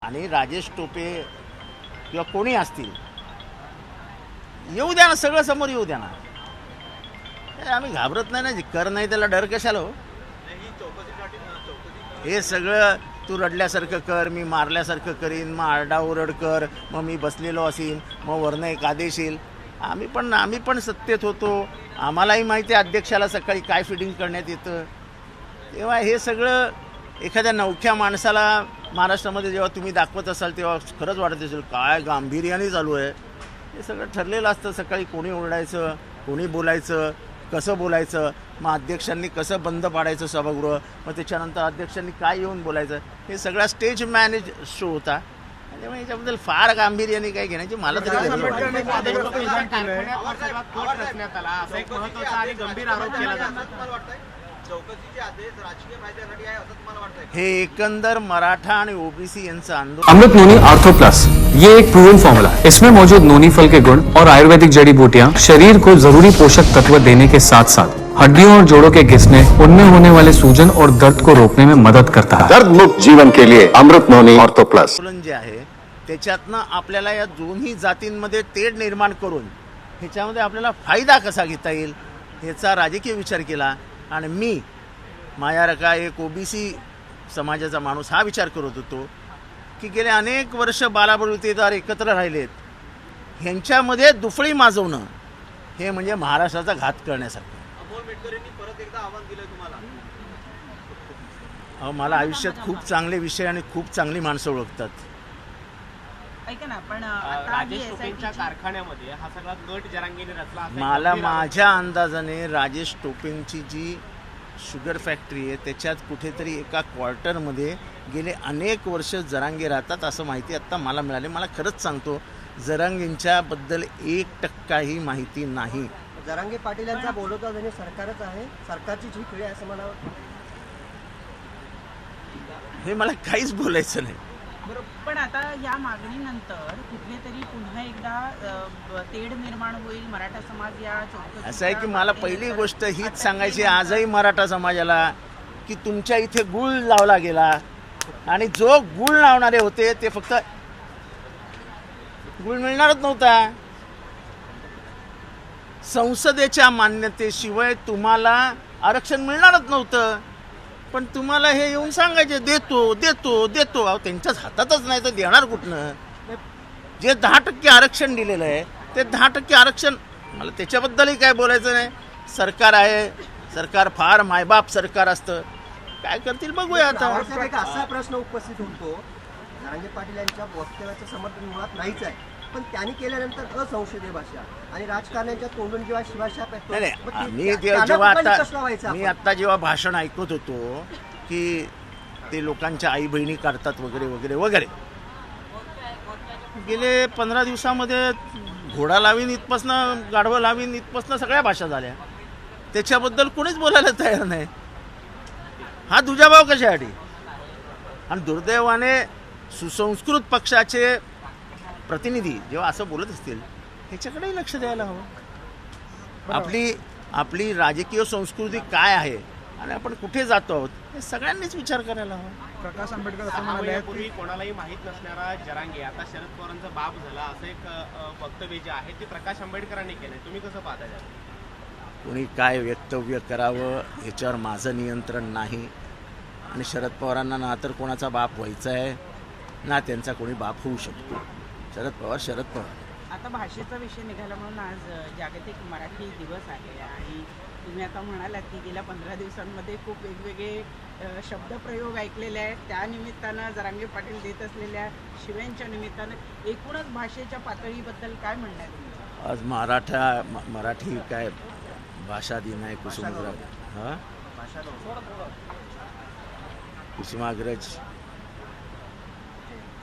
आणि राजेश टोपे किंवा कोणी असतील, येऊ द्या ना, सगळं समोर येऊ द्या ना. आम्ही घाबरत नाही ना, जी कर नाही त्याला डर कशाला हो. हे सगळं तू रडल्यासारखं कर, मी मारल्यासारखं करीन, मग आरडाओरड कर, मग मी बसलेलो असीन, मग वरनं एक आदेश येईल. आम्ही पण सत्तेत होतो, आम्हालाही माहिती आहे अध्यक्षाला सकाळी काय फिटिंग करण्यात येतं. तेव्हा हे सगळं एखाद्या नवख्या माणसाला महाराष्ट्रामध्ये जेव्हा तुम्ही दाखवत असाल तेव्हा खरंच वाटत असेल काय गांभीर्याने चालू आहे. हे सगळं ठरलेलं असतं. सकाळी कोणी ओरडायचं, कोणी बोलायचं, कसं बोलायचं, मग अध्यक्षांनी कसं बंद पाडायचं सभागृह, मग त्याच्यानंतर अध्यक्षांनी काय येऊन बोलायचं, हे सगळा स्टेज मॅनेज शो होता. त्यामुळे याच्याबद्दल फार गांभीर्याने काही घेण्याची मला तरी गरज वाटत. हे एकंदर मराठा आणि ओबीसी यांचं आंदोलन. अमृत नोनी आर्थो प्लस, ये एक प्रूवन फॉर्मूला है. इसमें मौजूद नोनी फल के गुण और आयुर्वेदिक जड़ी बूटियां शरीर को जरूरी पोषक तत्व देने के साथ साथ हड्डियों और जोड़ों के घिसने, उनमें होने वाले सूजन और दर्द को रोकने में मदद करता है. दर्द मुक्त जीवन के लिए अमृत नोनी आर्थो प्लस. आंदोलन जे आहे त्याच्यातनं आपल्याला या दोन्ही जातींमध्ये तेढ निर्माण करून ह्याच्यामध्ये आपल्याला फायदा कसा घेता येईल ह्याचा राजकीय विचार केला. आणि मी माझ्यासारखा एक ओबीसी समाजाचा माणूस हा विचार करत होतो की गेले अनेक वर्ष बालाबलुतेदार एकत्र राहिलेत, ह्यांच्यामध्ये दुफळी माजवणं हे म्हणजे महाराष्ट्राचा घात करण्यासारखं. मला आयुष्यात खूप चांगले विषय आणि खूप चांगली माणसं ओळखतात. ऐका ना, पण राजेश टोपेंच्या कारखान्यामध्ये हा सगळा गट जरांगीने रचला. मला माझ्या अंदाजाने राजेश टोपेंची जी शुगर फॅक्टरी आहे त्याच्यात कुठेतरी एका क्वार्टरमध्ये गेले अनेक वर्ष जरांगे राहतात असं माहिती आत्ता मला मिळाली. मला खरंच सांगतो, जरांगेंच्याबद्दल 1% माहिती नाही. जरांगे पाटील यांचा बोलवता देणे सरकारच आहे, सरकारची झुकडी आहे असं मला वाटतं. हे मला काहीच बोलायचं नाही. पण आता या मागणीनंतर कुठले तरी पुन्हा एकदा तेढ निर्माण होईल. मराठा समाज या असं आहे की मला पहिली गोष्ट हीच सांगायची आजही मराठा समाजाला की तुमच्या इथे गुळ लावला गेला आणि जो गुळ लावणारे होते ते फक्त गुळ मिळणारच नव्हता. संसदेच्या मान्यतेशिवाय तुम्हाला आरक्षण मिळणारच नव्हतं. पण तुम्हाला हे येऊन सांगायचे देतो देतो देतो. अहो त्यांच्याच हातातच नाही तर देणार कुठनं. जे 10% आरक्षण दिलेलं आहे ते 10% आरक्षण, मला त्याच्याबद्दलही काय बोलायचं नाही. सरकार आहे, सरकार फार मायबाप सरकार असतं, काय करतील बघूया आता. एक असा प्रश्न उपस्थित होतो, जरांगे पाटील यांच्या वक्तव्याचं समर्थन मुळात नाहीच आहे, पण त्यांनी केल्यानंतर असंसदीय भाषा आणि राजकारण्यांच्या तोंडून जेव्हा शिवाशाप मी आता जेव्हा भाषण ऐकत होतो की ते लोकांच्या आई बहिणी काढतात वगैरे वगैरे वगैरे, गेले 15 दिवसामध्ये घोडा लावीन इथपासनं गाढवं लावीन इथपासनं सगळ्या भाषा झाल्या. त्याच्याबद्दल कोणीच बोलायला तयार नाही. हा दुजाभाव कशासाठी. आणि दुर्दैवाने सुसंस्कृत पक्षाचे प्रतिनिधी जेव्हा असं बोलत असतील ह्याच्याकडेही लक्ष द्यायला हवं. आपली राजकीय संस्कृती काय आहे आणि आपण कुठे जातो आहोत हे सगळ्यांनीच विचार करायला हवा. प्रकाश आंबेडकर असं म्हणाले, पूर्वी कोणालाही माहीत नसणारा जरांगे आता शरद पवारांचा बाप झाला असं एक वक्तव्य जे आहे ते प्रकाश आंबेडकरांनी केलं. तुम्ही कसं पाहता त्याला. कोणी काय वक्तव्य करावं ह्याच्यावर माझं नियंत्रण नाही. आणि शरद पवारांना ना तर कोणाचा बाप व्हायचा आहे ना त्यांचा कोणी बाप होऊ शकतो. शरद पवार. आता भाषेचा विषय निघाला म्हणून आज जागतिक मराठी दिवस आहे आणि तुम्ही आता म्हणालात की गेल्या 15 दिवसांमध्ये खूप वेगवेगळे शब्दप्रयोग ऐकलेले आहेत. त्या निमित्तानं जरांगे पाटील देत असलेल्या शिव्यांच्या निमित्तानं एकूणच भाषेच्या पातळीबद्दल काय म्हणणं आहे तुमचं. आज मराठी काय भाषा दिन आहे. कुसुमाग्रज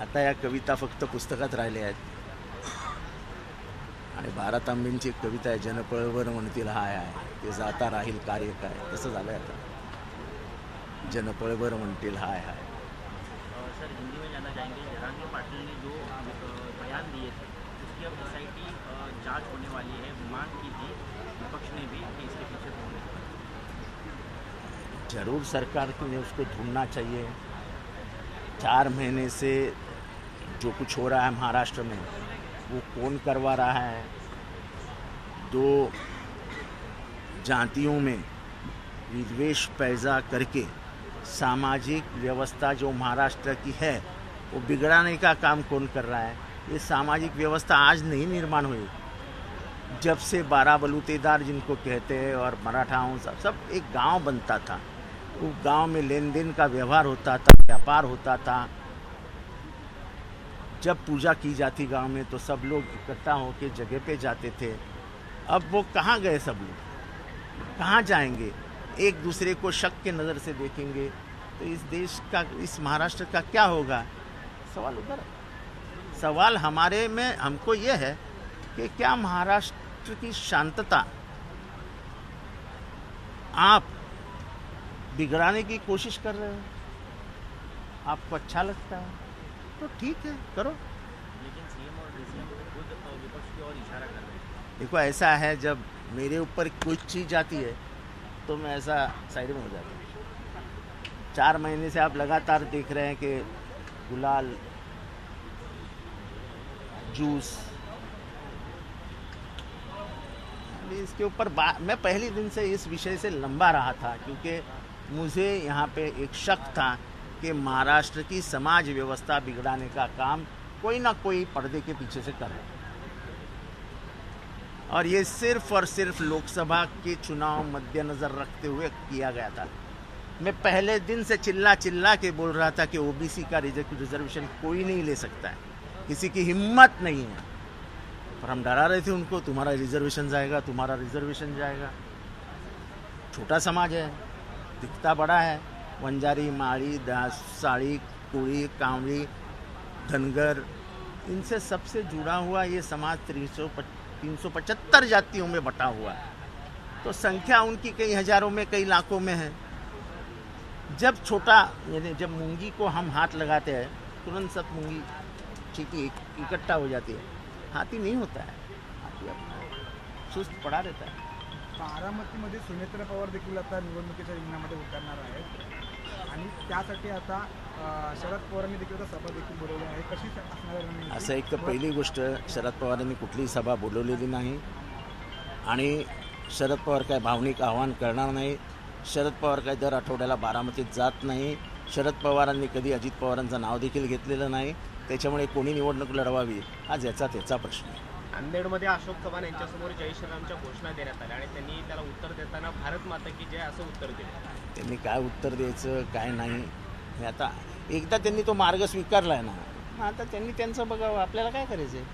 आता या कविता फक्त पुस्तकात राहिल्या आहेत. आणि भारत आंबेंची एक कविता आहे, जनपळवर म्हणतील हाय हाय ते जाता राहील कार्य काय. तसं झालंय आता. जनपळवर म्हणतील हाय हाय. सर हिंदी में जाना चाहेंगे. जरांगे पाटिल ने जो बयान दिए थे उसकी अब SIT जांच होने वाली है, मांग की थी विपक्ष ने भी कि इसके पीछे कौन है. जरूर सरकार ने उसको ढूंढना चाहिए. 4 महीने से जो कुछ हो रहा है महाराष्ट्र में वो कौन करवा रहा है। दो जातियों में विद्वेष पैदा करके सामाजिक व्यवस्था जो महाराष्ट्र की है वो बिगड़ाने का काम कौन कर रहा है। ये सामाजिक व्यवस्था आज नहीं निर्माण हुई, जब से 12 बलूतेदार जिनको कहते हैं और मराठाओं सब एक गांव बनता था, वो गांव में लेन देन का व्यवहार होता था, व्यापार होता था। जब पूजा की जाती गांव में तो सब लोग इकट्ठा होकर जगह पे जाते थे। अब वो कहाँ गए, सब लोग कहाँ जाएंगे, एक दूसरे को शक के नज़र से देखेंगे तो इस देश का, इस महाराष्ट्र का क्या होगा। सवाल उधर है। सवाल हमारे में हमको ये है कि क्या महाराष्ट्र की शांतता आप बिगड़ाने की कोशिश कर रहे हो, आपको अच्छा लगता है तो ठीक है करो। लेकिन सीएम और डीसीएम खुद विपक्ष की ओर इशारा कर रहे हैं। देखो ऐसा है, जब मेरे ऊपर कोई चीज़ आती है तो मैं ऐसा साइड में हो जाता हूँ। 4 महीने से आप लगातार देख रहे हैं कि गुलाल, जूस, इसके ऊपर मैं पहले दिन से इस विषय से लंबा रहा था, क्योंकि मुझे यहाँ पे एक शक था कि महाराष्ट्र की समाज व्यवस्था बिगड़ाने का काम कोई ना कोई पर्दे के पीछे से कर रहा है। और ये सिर्फ और सिर्फ लोकसभा के चुनाव मद्देनजर रखते हुए किया गया था। मैं पहले दिन से चिल्ला चिल्ला के बोल रहा था कि ओबीसी का रिजर्वेशन कोई नहीं ले सकता है, किसी की हिम्मत नहीं है। पर हम डरा रहे थे उनको, तुम्हारा रिजर्वेशन जाएगा, तुम्हारा रिजर्वेशन जाएगा। छोटा समाज है, दिखता बड़ा है। वंजारी, माड़ी, दास, साड़ी, कुड़ी, कांवड़ी, धनगर, इनसे सबसे जुड़ा हुआ ये समाज 375 जातियों में बटा हुआ है। तो संख्या उनकी कई हजारों में, कई लाखों में है। जब छोटा, यानी जब मूंगी को हम हाथ लगाते हैं तुरंत सब मूंगी चीटी इकट्ठा हो जाती है। हाथी नहीं होता है, हाथी अपना सुस्त पड़ा रहता है। बारामतीमध्ये सुनेत्रा पवार देखील आता निवडणुकीच्या रिंगणामध्ये उतरणार आहेत आणि त्यासाठी आता शरद पवारांनी देखील आता सभा देखील बोलवली आहे। कशी असणार आहे रणनीती? असं एक तर पहिली गोष्ट, शरद पवारांनी कुठलीही सभा बोलवलेली नाही आणि शरद पवार काय भावनिक आवाहन करणार नाही। शरद पवार काय दर आठवड्याला बारामतीत जात नाही। शरद पवारांनी कधी अजित पवारांचं नाव देखील घेतलेलं नाही। त्याच्यामुळे कोणी निवडणूक लढवावी हा ज्याचा त्याचा प्रश्न आहे। नांदेडमध्ये अशोक चव्हाण यांच्यासमोर जय श्रीरामच्या घोषणा देण्यात आल्या आणि त्यांनी त्याला उत्तर देताना भारत माता की जय असं उत्तर दिलं। त्यांनी काय उत्तर द्यायचं काय नाही हे आता एकदा त्यांनी तो मार्ग स्वीकारला आहे ना, आता त्यांनी त्यांचं बघावं, आपल्याला काय करायचं आहे।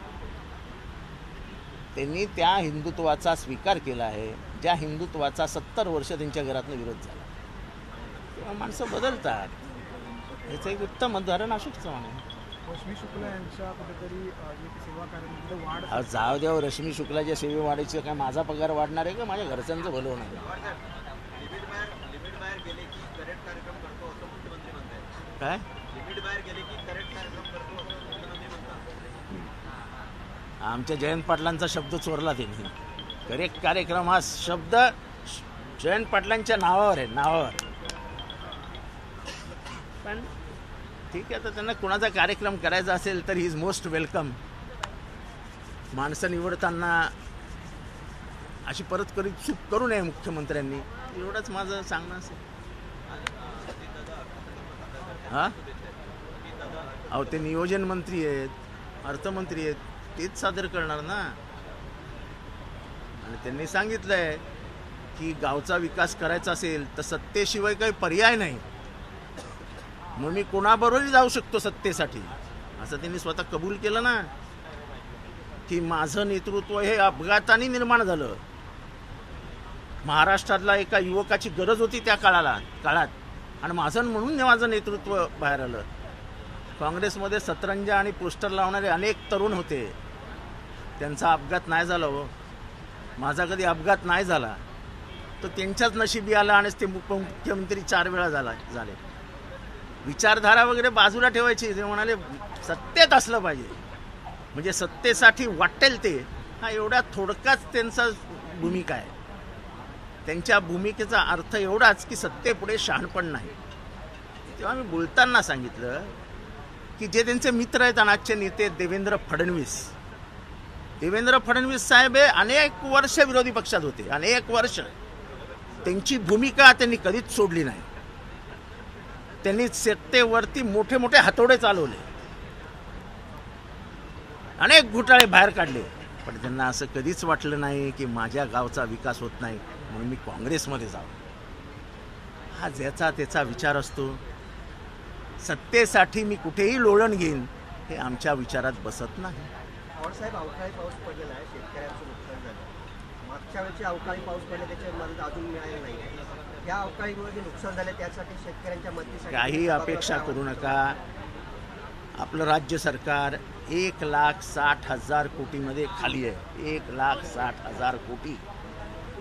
त्यांनी त्या हिंदुत्वाचा स्वीकार केला आहे, ज्या हिंदुत्वाचा 70 वर्ष त्यांच्या घरातनं विरोध झाला। तेव्हा माणसं बदलतात, याचं एक उत्तम उदाहरण अशोक चव्हाण आहे। रश्मी शुक्ला यांच्या कुठेतरी एक सेवा कार्यामध्ये वाढ अहो जाऊ द्या, रश्मी शुक्लाच्या सेवे वाढायची काय माझा पगार वाढणार आहे का माझ्या घरच्यांचं भलं होणार आहे? काय आमच्या जयंत पाटलांचा शब्द चोरला त्यांनी। करेक्ट कार्यक्रम हा शब्द जयंत पाटलांच्या नावावर आहे, नावावर। पण ठीक आहे, तर त्यांना कोणाचा कार्यक्रम करायचा असेल तर ही इज मोस्ट वेलकम। माणसं निवडताना अशी परत कधी चूक करू नये मुख्यमंत्र्यांनी, एवढंच माझं सांगणं असेल। हां, अहो ते नियोजन मंत्री आहेत, अर्थमंत्री आहेत, तेच सादर करणार ना। आणि त्यांनी सांगितलंय की गावचा विकास करायचा असेल तर सत्तेशिवाय काही पर्याय नाही, मग मी कोणाबरोबरही जाऊ शकतो सत्तेसाठी, असं त्यांनी स्वतः कबूल केलं ना। की माझं नेतृत्व हे अपघाताने निर्माण झालं। महाराष्ट्रातला एका युवकाची गरज होती त्या काळात आणि माझं म्हणून माझं नेतृत्व बाहेर आलं। काँग्रेसमध्ये सतरंजा आणि पोस्टर लावणारे अनेक तरुण होते, त्यांचा अपघात नाही झाला हो। माझा कधी अपघात नाही झाला, तो त्यांच्याच नशिबी आला आणि ते मुख्यमंत्री 4 वेळा झाले। विचारधारा वगैरे बाजूला ठेवायची, ते म्हणाले सत्तेत असलं पाहिजे, म्हणजे सत्तेसाठी वाटेल ते, हा एवढा थोडकाच त्यांचा भूमिका आहे। त्यांच्या भूमिकेचा अर्थ एवढाच की सत्तेपुढे शहाणपण नाही। तेव्हा मी बोलताना सांगितलं की जे त्यांचे मित्र आहेत आणि आजचे नेते देवेंद्र फडणवीस साहेब हे अनेक वर्ष विरोधी पक्षात होते, अनेक वर्ष. त्यांची भूमिका त्यांनी कधीच सोडली नाही. त्यांनी सत्तेवरती मोठे मोठे हातोडे चालवले, अनेक घोटाळे बाहेर काढले, पण त्यांना असं कधीच वाटलं नाही की माझ्या गावचा विकास होत नाही म्हणून मी काँग्रेसमध्ये जावं. हा ज्याचा त्याचा विचार असतो. सत्तेसाठी मी कुठेही लोळण घेईन हे आमच्या विचारात बसत नाही. पवारसाहेब, अवकाळी पाऊस पडलेला आहे, शेतकऱ्यांचं नुकसान झालं. मागच्या वेळेचे अवकाळी पाऊस पडले त्याची मदत अजून मिळाली नाही. या अवकाळीमुळे जे नुकसान झालं त्यासाठी शेतकऱ्यांच्या मदतीसाठी काही अपेक्षा करू नका. आपलं राज्य सरकार 1,60,000 कोटीमध्ये खाली आहे. 1,60,000 कोटी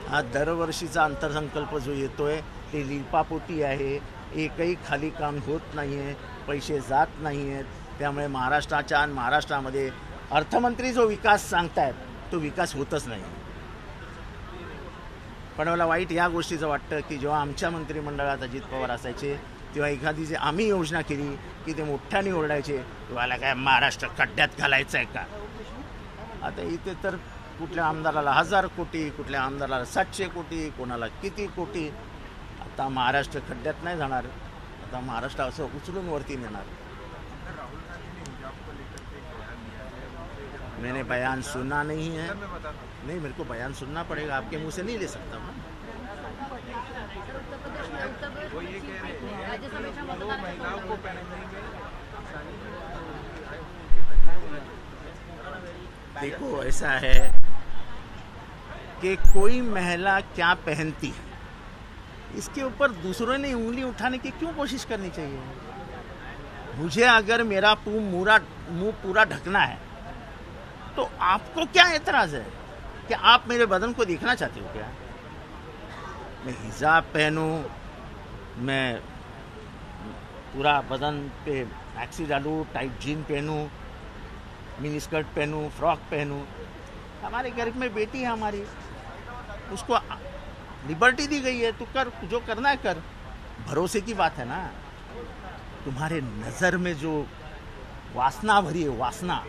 हा दरवर्षीचा अर्थसंकल्प जो येतोय ते लिपापोटी आहे. एकही खाली काम होत नाही आहे, पैसे जात नाही आहेत. त्यामुळे महाराष्ट्राच्या आणि महाराष्ट्रामध्ये अर्थमंत्री जो विकास सांगतायत तो विकास होतच नाही. पण मला वाईट या गोष्टीचं वाटतं की जेव्हा आमच्या मंत्रिमंडळात अजित पवार असायचे तेव्हा एखादी जी आम्ही योजना केली की ते मोठ्याने ओरडायचे, तुम्हाला काय महाराष्ट्र खड्ड्यात घालायचं आहे का. आता इथे तर कुठल्या आमदाराला 1,000 कोटी, कुठल्या आमदाराला 700 कोटी, कोणाला किती कोटी. आता महाराष्ट्र खड्ड्यात नाही जाणार, आता महाराष्ट्र असं उचलून वरती नेणार. मैंने बयान सुना नहीं है. नहीं, मेरे को बयान सुनना पड़ेगा, आपके मुंह से नहीं ले सकता हूँ. देखो ऐसा है कि कोई महिला क्या पहनती है इसके ऊपर दूसरों ने उंगली उठाने की क्यों कोशिश करनी चाहिए. मुझे अगर मेरा मुंह पूरा ढकना है तो आपको क्या एतराज है कि आप मेरे बदन को देखना चाहते हो क्या. मैं हिजाब पहनूं, मैं पूरा बदन पे मैक्सी डालूं, टाइट जीन पहनूं, मिनी स्कर्ट पहनूं, फ्रॉक पहनूं. हमारे घर में बेटी है हमारी, उसको लिबर्टी दी गई है, तू कर, जो करना है कर. भरोसे की बात है ना. तुम्हारे नज़र में जो वासना भरी है, वासना,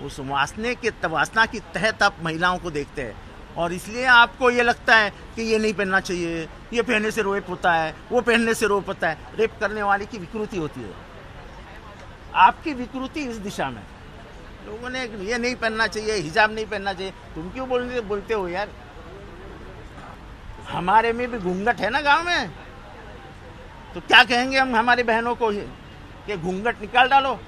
उस वासना की तहत आप महिलाओं को देखते हैं और इसलिए आपको ये लगता है कि ये नहीं पहनना चाहिए, ये पहनने से रेप होता है, वो पहनने से रेप होता है. रेप करने वाले की विकृति होती है. आपकी विकृति इस दिशा में. लोगों ने ये नहीं पहनना चाहिए, हिजाब नहीं पहनना चाहिए. तुम क्यों बोलते हो यार. हमारे में भी घूंघट है ना गांव में, तो क्या कहेंगे हम हमारी बहनों को कि घूंघट निकाल डालो.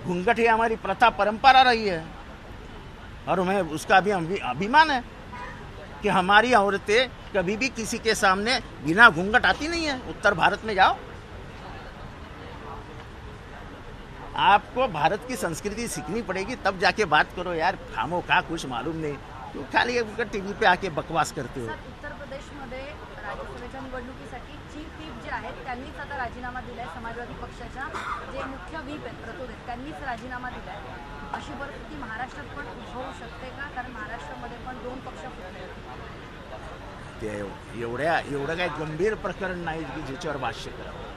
घूंघट ही हमारी प्रथा परंपरा रही है और हमें उसका भी अभिमान है कि हमारी औरतें कभी भी किसी के सामने बिना घूंघट आती नहीं है. उत्तर भारत में जाओ, आपको भारत की संस्कृति सीखनी पड़ेगी, तब जाके बात करो यार. खामो खा कुछ मालूम नहीं, तो खाली टीव्ही पे आके बकवास करते हो. उत्तर प्रदेशमध्ये राज्यसभेच्या निवडणुकीसाठी चीफ व्हीप जे आहेत त्यांनीच आता राजीनामा दिलाय. समाजवादी पक्षाच्या जे मुख्य व्हीप आहेत प्रतोद त्यांनीच राजीनामा दिलाय. अशी परिस्थिती महाराष्ट्रात पण उद्भवू शकते का. कारण महाराष्ट्रामध्ये पण 2 पक्ष फुटले. ते एवढं काही गंभीर प्रकरण नाही की ज्याच्यावर भाष्य करावं.